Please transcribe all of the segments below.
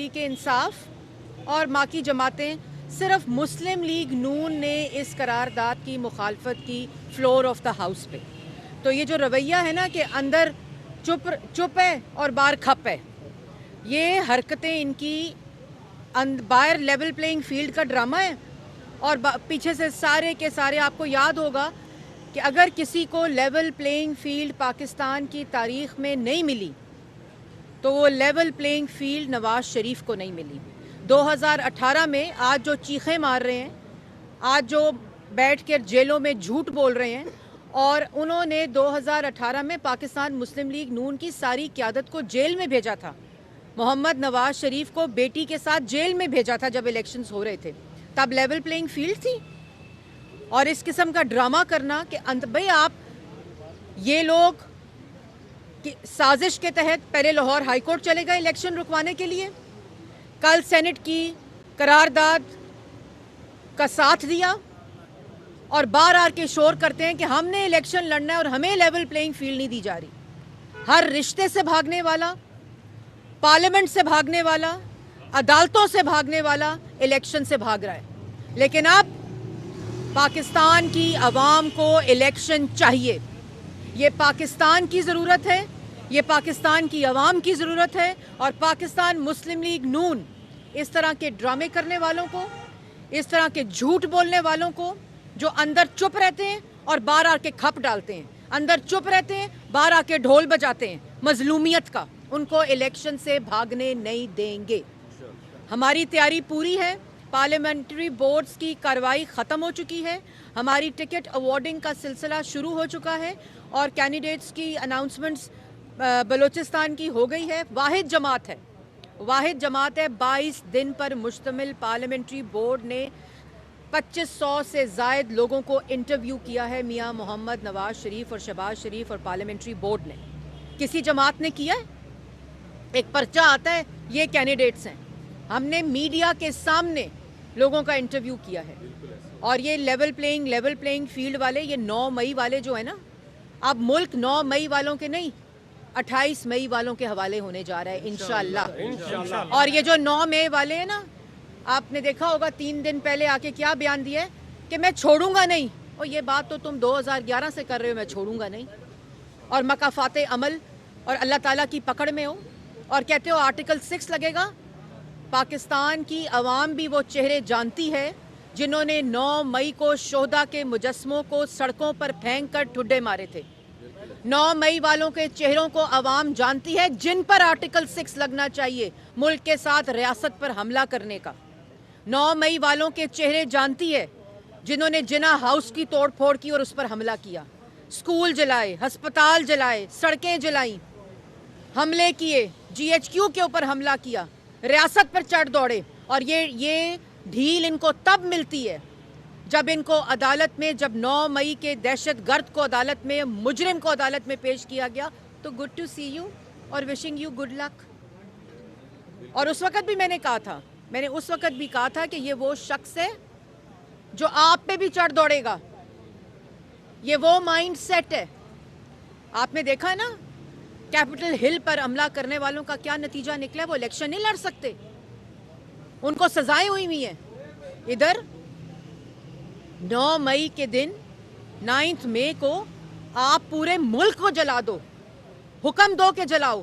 تحریک انصاف اور باقی جماعتیں، صرف مسلم لیگ نون نے اس قرارداد کی مخالفت کی فلور آف دا ہاؤس پہ. تو یہ جو رویہ ہے نا کہ اندر چپ ہے اور باہر کھپ ہے، یہ حرکتیں ان کی باہر لیول پلینگ فیلڈ کا ڈرامہ ہے، اور پیچھے سے سارے کے سارے. آپ کو یاد ہوگا کہ اگر کسی کو لیول پلینگ فیلڈ پاکستان کی تاریخ میں نہیں ملی تو وہ level playing field Nawaz Sharif کو نہیں ملی. 2018 میں آج جو چیخیں مار رہے ہیں، آج جو بیٹھ کر جیلوں میں جھوٹ بول رہے ہیں، اور انہوں نے 2018 میں پاکستان مسلم لیگ نون کی ساری قیادت کو جیل میں بھیجا تھا. محمد نواز شریف کو بیٹی کے ساتھ جیل میں بھیجا تھا جب الیکشنز ہو رہے تھے. تب لیول پلینگ فیلڈ تھی. اور اس قسم کا ڈرامہ کرنا کہ بھئی آپ یہ لوگ سازش کے تحت پہلے لاہور ہائی کورٹ چلے گئے الیکشن رکوانے کے لیے، کل سینٹ کی قرارداد کا ساتھ دیا، اور بار آر کے شور کرتے ہیں کہ ہم نے الیکشن لڑنا ہے اور ہمیں لیول پلینگ فیلڈ نہیں دی جا رہی. ہر رشتے سے بھاگنے والا، پارلیمنٹ سے بھاگنے والا، عدالتوں سے بھاگنے والا الیکشن سے بھاگ رہا ہے. لیکن اب پاکستان کی عوام کو الیکشن چاہیے. یہ پاکستان کی ضرورت ہے، یہ پاکستان کی عوام کی ضرورت ہے. اور پاکستان مسلم لیگ نون اس طرح کے ڈرامے کرنے والوں کو، اس طرح کے جھوٹ بولنے والوں کو، جو اندر چپ رہتے ہیں اور باہر آ کے کھپ ڈالتے ہیں، اندر چپ رہتے ہیں باہر آ کے ڈھول بجاتے ہیں مظلومیت کا، ان کو الیکشن سے بھاگنے نہیں دیں گے. ہماری تیاری پوری ہے. پارلیمنٹری بورڈز کی کارروائی ختم ہو چکی ہے. ہماری ٹکٹ ایوارڈنگ کا سلسلہ شروع ہو چکا ہے، اور کینڈیڈیٹس کی اناؤنسمنٹس بلوچستان کی ہو گئی ہے. واحد جماعت ہے 22 دن پر مشتمل پارلیمنٹری بورڈ نے 2500 سے زائد لوگوں کو انٹرویو کیا ہے. میاں محمد نواز شریف اور شہباز شریف اور پارلیمنٹری بورڈ نے. کسی جماعت نے کیا ہے؟ ایک پرچہ آتا ہے یہ کینڈیڈیٹس ہیں. ہم نے میڈیا کے سامنے لوگوں کا انٹرویو کیا ہے. اور یہ لیول پلینگ فیلڈ والے، یہ 9 مئی والے جو ہے نا، اب ملک 9 مئی والوں کے نہیں 28 مئی والوں کے حوالے ہونے جا رہا ہے انشاءاللہ. اور یہ جو 9 مئی والے ہیں نا، آپ نے دیکھا ہوگا 3 دن پہلے آ کے کیا بیان دیا ہے کہ میں چھوڑوں گا نہیں. اور یہ بات تو تم 2011 سے کر رہے ہو، میں چھوڑوں گا نہیں، اور مکافات عمل اور اللہ تعالیٰ کی پکڑ میں ہو، اور کہتے ہو آرٹیکل 6 لگے گا. پاکستان کی عوام بھی وہ چہرے جانتی ہے جنہوں نے 9 مئی کو شہداء کے مجسموں کو سڑکوں پر پھینک کر ٹھڈے مارے تھے. 9 مئی والوں کے چہروں کو عوام جانتی ہے جن پر آرٹیکل 6 لگنا چاہیے ملک کے ساتھ ریاست پر حملہ کرنے کا. 9 مئی والوں کے چہرے جانتی ہے جنہوں نے جنا ہاؤس کی توڑ پھوڑ کی اور اس پر حملہ کیا، اسکول جلائے، ہسپتال جلائے، سڑکیں جلائیں، حملے کیے، جی ایچ کیو کے اوپر حملہ کیا، ریاست پر چڑھ دوڑے. اور یہ ڈھیل ان کو تب ملتی ہے جب ان کو عدالت میں، جب 9 مئی کے دہشت گرد کو عدالت میں، مجرم کو عدالت میں پیش کیا گیا. تو گڈ ٹو سی یو اور وشنگ یو گڈ لک. اور اس وقت بھی میں نے کہا تھا کہ یہ وہ شخص ہے جو آپ پہ بھی چڑھ دوڑے گا. یہ وہ مائنڈ سیٹ ہے. آپ نے دیکھا نا کیپٹل ہل پر حملہ کرنے والوں کا کیا نتیجہ نکلا. وہ الیکشن نہیں لڑ سکتے، ان کو سزائیں ہوئی ہیں. ادھر 9 مئی کے دن 9 مئی کو آپ پورے ملک کو جلا دو، حکم دو کہ جلاؤ،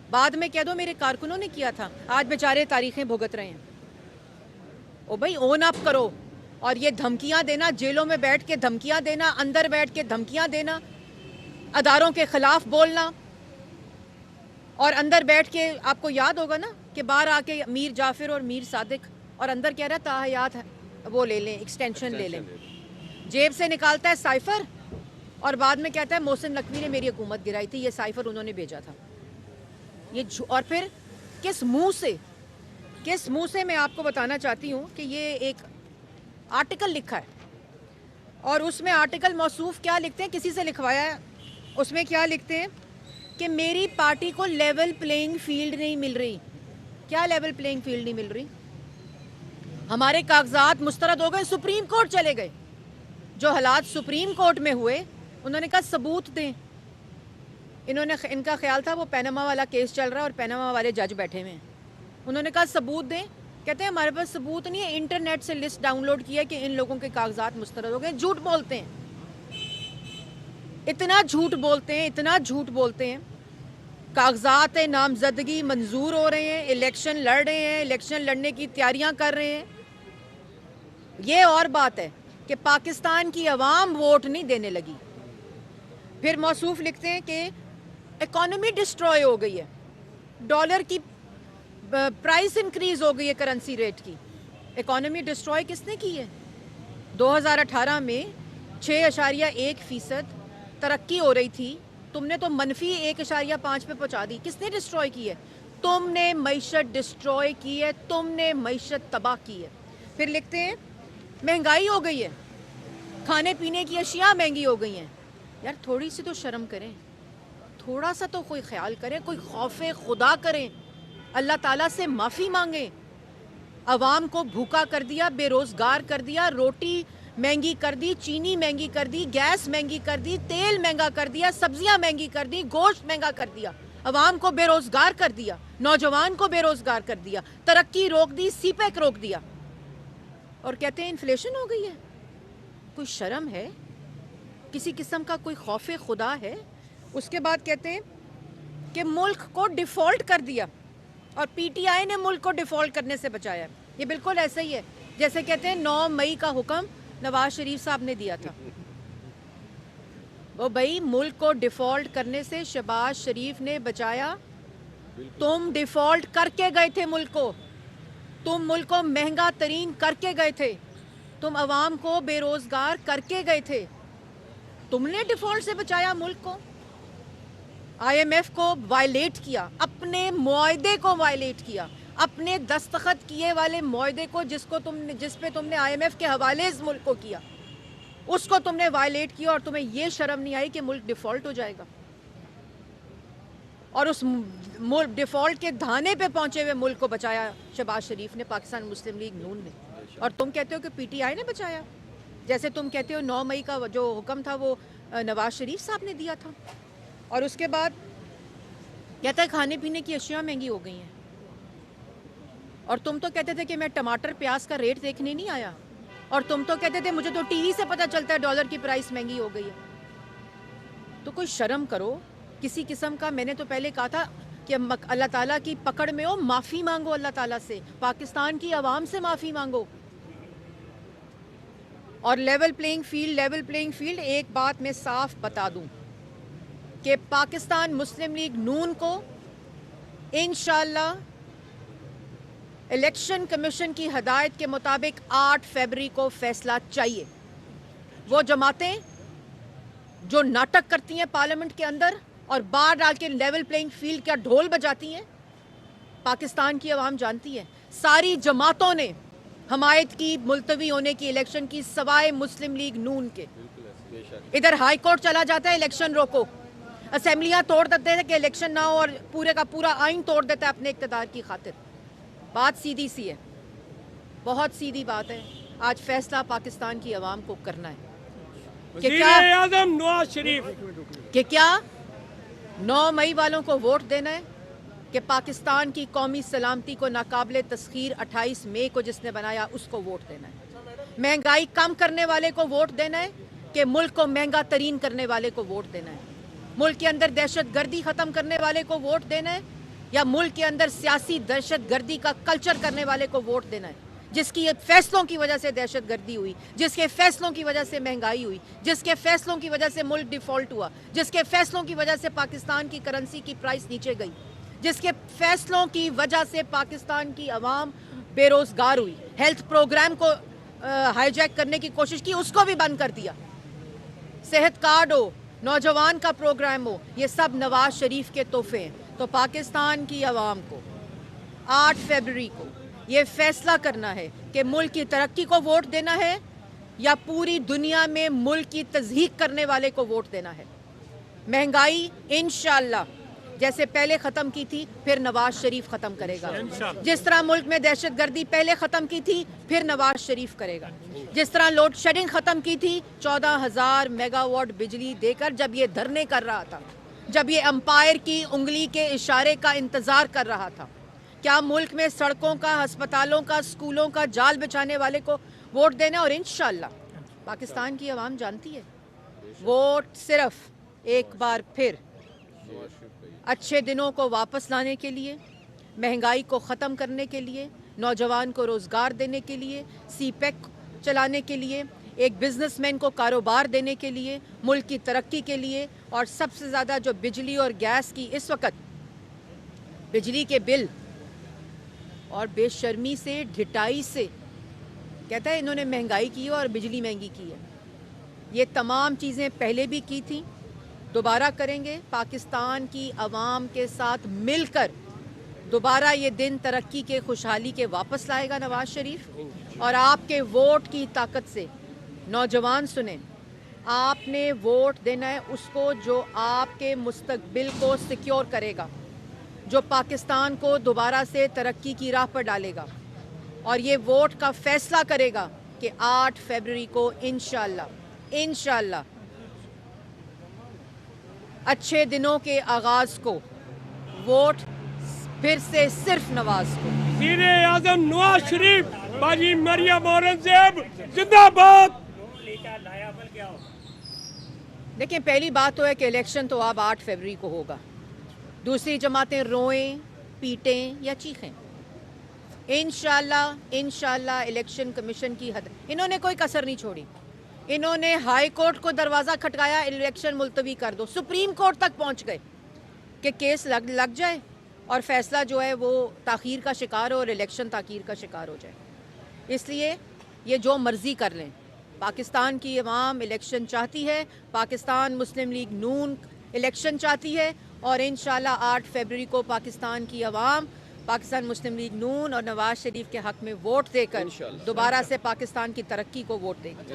بعد میں کہہ دو میرے کارکنوں نے کیا تھا. آج بیچارے تاریخیں بھگت رہے ہیں. او بھائی اون اپ کرو. اور یہ دھمکیاں دینا، جیلوں میں بیٹھ کے دھمکیاں دینا، اندر بیٹھ کے دھمکیاں دینا، اداروں کے خلاف بولنا، اور اندر بیٹھ کے آپ کو یاد ہوگا نا کہ باہر آ کے میر جعفر اور میر صادق، اور اندر کہہ رہا ہے تاحیات وہ لے لیں، ایکسٹینشن لے لیں. جیب سے نکالتا ہے سائفر اور بعد میں کہتا ہے محسن نقوی نے میری حکومت گرائی تھی، یہ سائفر انہوں نے بھیجا تھا. اور پھر کس منہ سے میں آپ کو بتانا چاہتی ہوں کہ یہ ایک آرٹیکل لکھا ہے، اور اس میں آرٹیکل موصوف کیا لکھتے ہیں، کسی سے لکھوایا ہے. اس میں کیا لکھتے ہیں کہ میری پارٹی کو لیول پلینگ فیلڈ نہیں مل رہی. کیا لیول پلینگ فیلڈ نہیں مل رہی؟ ہمارے کاغذات مسترد ہو گئے، سپریم کورٹ چلے گئے. جو حالات سپریم کورٹ میں ہوئے انہوں نے کہا ثبوت دیں. ان کا خیال تھا وہ پیناما والا کیس چل رہا ہے اور پیناما والے جج بیٹھے ہوئے ہیں. انہوں نے کہا ثبوت دیں. کہتے ہیں ہمارے پاس ثبوت نہیں ہے, انٹرنیٹ سے لسٹ ڈاؤن لوڈ کیا کہ ان لوگوں کے کاغذات مسترد ہو گئے. جھوٹ بولتے ہیں, اتنا جھوٹ بولتے ہیں, اتنا جھوٹ بولتے ہیں. کاغذات نامزدگی منظور ہو رہے ہیں, الیکشن لڑ رہے ہیں, الیکشن لڑنے کی تیاریاں کر رہے ہیں. یہ اور بات ہے کہ پاکستان کی عوام ووٹ نہیں دینے لگی. پھر موصوف لکھتے ہیں کہ اکانومی ڈسٹروائے ہو گئی ہے, ڈالر کی پرائس انکریز ہو گئی ہے کرنسی ریٹ کی. اکانومی ڈسٹروائے کس نے کی ہے؟ 2018 میں 6.1% ترقی ہو رہی تھی, تم نے تو منفی 1.5 پہ پہنچا دی. کس نے ڈسٹروائے کی ہے؟ تم نے معیشت ڈسٹروائے کی ہے, تم نے معیشت تباہ کی ہے. پھر لکھتے ہیں مہنگائی ہو گئی ہے, کھانے پینے کی اشیاء مہنگی ہو گئی ہیں. یار تھوڑی سی تو شرم کریں, تھوڑا سا تو کوئی خیال کریں, کوئی خوف خدا کریں, اللہ تعالیٰ سے معافی مانگیں. عوام کو بھوکا کر دیا, بے روزگار کر دیا, روٹی مہنگی کر دی, چینی مہنگی کر دی, گیس مہنگی کر دی, تیل مہنگا کر دیا, سبزیاں مہنگی کر دی, گوشت مہنگا کر دیا, عوام کو بے روزگار کر دیا, نوجوان کو بے روزگار کر دیا, ترقی روک دی, سی پیک روک دیا, اور کہتے ہیں انفلیشن ہو گئی ہے. کوئی شرم ہے؟ کسی قسم کا کوئی خوف خدا ہے؟ اس کے بعد کہتے ہیں کہ ملک کو ڈیفالٹ کر دیا, اور پی ٹی آئی نے ملک کو ڈیفالٹ کرنے سے بچایا. یہ بالکل ایسا ہی ہے جیسے کہتے ہیں 9 مئی کا حکم نواز شریف صاحب نے دیا تھا. وہ بھائی ملک کو ڈیفالٹ کرنے سے شہباز شریف نے بچایا. تم ڈیفالٹ کر کے گئے تھے ملک کو, تم ملک کو مہنگا ترین کر کے گئے تھے, تم عوام کو بے روزگار کر کے گئے تھے. تم نے ڈیفالٹ سے بچایا ملک کو. آئی ایم ایف کو وائلیٹ کیا, اپنے معاہدے کو وائلیٹ کیا, اپنے دستخط کیے والے معاہدے کو جس پہ تم نے آئی ایم ایف کے حوالے اس ملک کو کیا, اس کو تم نے وائلیٹ کیا, اور تمہیں یہ شرم نہیں آئی کہ ملک ڈیفالٹ ہو جائے گا. اور اس ڈیفالٹ کے دھانے پہ پہنچے ہوئے ملک کو بچایا شہباز شریف نے, پاکستان مسلم لیگ نون نے. اور تم کہتے ہو کہ پی ٹی آئی نے بچایا, جیسے تم کہتے ہو 9 مئی کا جو حکم تھا وہ نواز شریف صاحب نے دیا تھا. اور اس کے بعد کہتا ہے کھانے پینے کی اشیاء مہنگی ہو گئی ہیں, اور تم تو کہتے تھے کہ میں ٹماٹر پیاز کا ریٹ دیکھنے نہیں آیا, اور تم تو کہتے تھے مجھے تو ٹی وی سے پتہ چلتا ہے ڈالر کی پرائس مہنگی ہو گئی ہے. تو کوئی شرم کرو کسی قسم کا. میں نے تو پہلے کہا تھا کہ اللہ تعالیٰ کی پکڑ میں ہو, معافی مانگو اللہ تعالیٰ سے, پاکستان کی عوام سے معافی مانگو. اور لیول پلینگ فیلڈ, ایک بات میں صاف بتا دوں کہ پاکستان مسلم لیگ نون کو انشاءاللہ الیکشن کمیشن کی ہدایت کے مطابق 8 فروری کو فیصلہ چاہیے. وہ جماعتیں جو ناٹک کرتی ہیں پارلیمنٹ کے اندر اور باہر ڈال کے لیول پلینگ فیلڈ کا ڈھول بجاتی ہیں, پاکستان کی عوام جانتی ہے. ساری جماعتوں نے حمایت کی ملتوی ہونے کی الیکشن کی, سوائے مسلم لیگ نون کے. ادھر ہائی کورٹ چلا جاتا ہے الیکشن روکو, اسمبلیاں توڑ دیتے ہیں کہ الیکشن نہ ہو, اور پورے کا پورا آئین توڑ دیتا ہے اپنے اقتدار کی خاطر. بات سیدھی سی ہے, بہت سیدھی بات ہے. آج فیصلہ پاکستان کی عوام کو کرنا ہے وزیر اعظم نواز شریف کہ کیا 9 مئی والوں کو ووٹ دینا ہے, کہ پاکستان کی قومی سلامتی کو ناقابل تسخیر 28 مئی کو جس نے بنایا اس کو ووٹ دینا ہے, مہنگائی کم کرنے والے کو ووٹ دینا ہے, کہ ملک کو مہنگا ترین کرنے والے کو ووٹ دینا ہے, ملک کے اندر دہشت گردی ختم کرنے والے کو ووٹ دینا ہے, یا ملک کے اندر سیاسی دہشت گردی کا کلچر کرنے والے کو ووٹ دینا ہے, جس کی فیصلوں کی وجہ سے دہشت گردی ہوئی, جس کے فیصلوں کی وجہ سے مہنگائی ہوئی, جس کے فیصلوں کی وجہ سے ملک ڈیفالٹ ہوا, جس کے فیصلوں کی وجہ سے پاکستان کی کرنسی کی پرائس نیچے گئی, جس کے فیصلوں کی وجہ سے پاکستان کی عوام بے روزگار ہوئی, ہیلتھ پروگرام کو ہائی جیک کرنے کی کوشش کی, اس کو بھی بند کر دیا. صحت کارڈ ہو, نوجوان کا پروگرام ہو, یہ سب نواز شریف کے تحفے ہیں. تو پاکستان کی عوام کو 8 فروری کو یہ فیصلہ کرنا ہے کہ ملک کی ترقی کو ووٹ دینا ہے, یا پوری دنیا میں ملک کی تضحیک کرنے والے کو ووٹ دینا ہے. مہنگائی انشاءاللہ جیسے پہلے ختم کی تھی پھر نواز شریف ختم کرے گا. جس طرح ملک میں دہشت گردی پہلے ختم کی تھی پھر نواز شریف کرے گا. جس طرح لوڈ شیڈنگ ختم کی تھی 14,000 میگا واٹ بجلی دے کر, جب یہ دھرنے کر رہا تھا, جب یہ امپائر کی انگلی کے اشارے کا انتظار کر رہا تھا, کیا ملک میں سڑکوں کا، ہسپتالوں کا، اسکولوں کا جال بچانے والے کو ووٹ دینا؟ اور انشاءاللہ پاکستان کی عوام جانتی ہے ووٹ صرف ایک بار پھر اچھے دنوں کو واپس لانے کے لیے، مہنگائی کو ختم کرنے کے لیے، نوجوان کو روزگار دینے کے لیے، سی پیک چلانے کے لیے، ایک بزنس مین کو کاروبار دینے کے لیے، ملک کی ترقی کے لیے، اور سب سے زیادہ جو بجلی اور گیس کی اس وقت بجلی کے بل اور بے شرمی سے، ڈھٹائی سے کہتا ہے انہوں نے مہنگائی کی ہے اور بجلی مہنگی کی ہے. یہ تمام چیزیں پہلے بھی کی تھیں، دوبارہ کریں گے. پاکستان کی عوام کے ساتھ مل کر دوبارہ یہ دن ترقی کے، خوشحالی کے واپس لائے گا نواز شریف. اور آپ کے ووٹ کی طاقت سے نوجوان سنیں، آپ نے ووٹ دینا ہے اس کو جو آپ کے مستقبل کو سیکیور کرے گا، جو پاکستان کو دوبارہ سے ترقی کی راہ پر ڈالے گا. اور یہ ووٹ کا فیصلہ کرے گا کہ 8 فروری کو انشاءاللہ اچھے دنوں کے آغاز کو ووٹ پھر سے صرف نواز کو. وزیر اعظم نواز شریف باجی مریم اورنگزیب زندہ باد. دیکھیں، پہلی بات تو ہے کہ الیکشن تو اب 8 فروری کو ہوگا. دوسری جماعتیں روئیں، پیٹیں یا چیخیں، انشاءاللہ الیکشن کمیشن کی حد انہوں نے کوئی کسر نہیں چھوڑی. انہوں نے ہائی کورٹ کو دروازہ کھٹکایا، الیکشن ملتوی کر دو. سپریم کورٹ تک پہنچ گئے کہ کیس لگ جائے اور فیصلہ جو ہے وہ تاخیر کا شکار ہو اور الیکشن تاخیر کا شکار ہو جائے. اس لیے یہ جو مرضی کر لیں، پاکستان کی عوام الیکشن چاہتی ہے، پاکستان مسلم لیگ نون الیکشن چاہتی ہے، اور انشاءاللہ 8 فروری کو پاکستان کی عوام پاکستان مسلم لیگ نون اور نواز شریف کے حق میں ووٹ دے کر دوبارہ سے پاکستان کی ترقی کو ووٹ دے گی.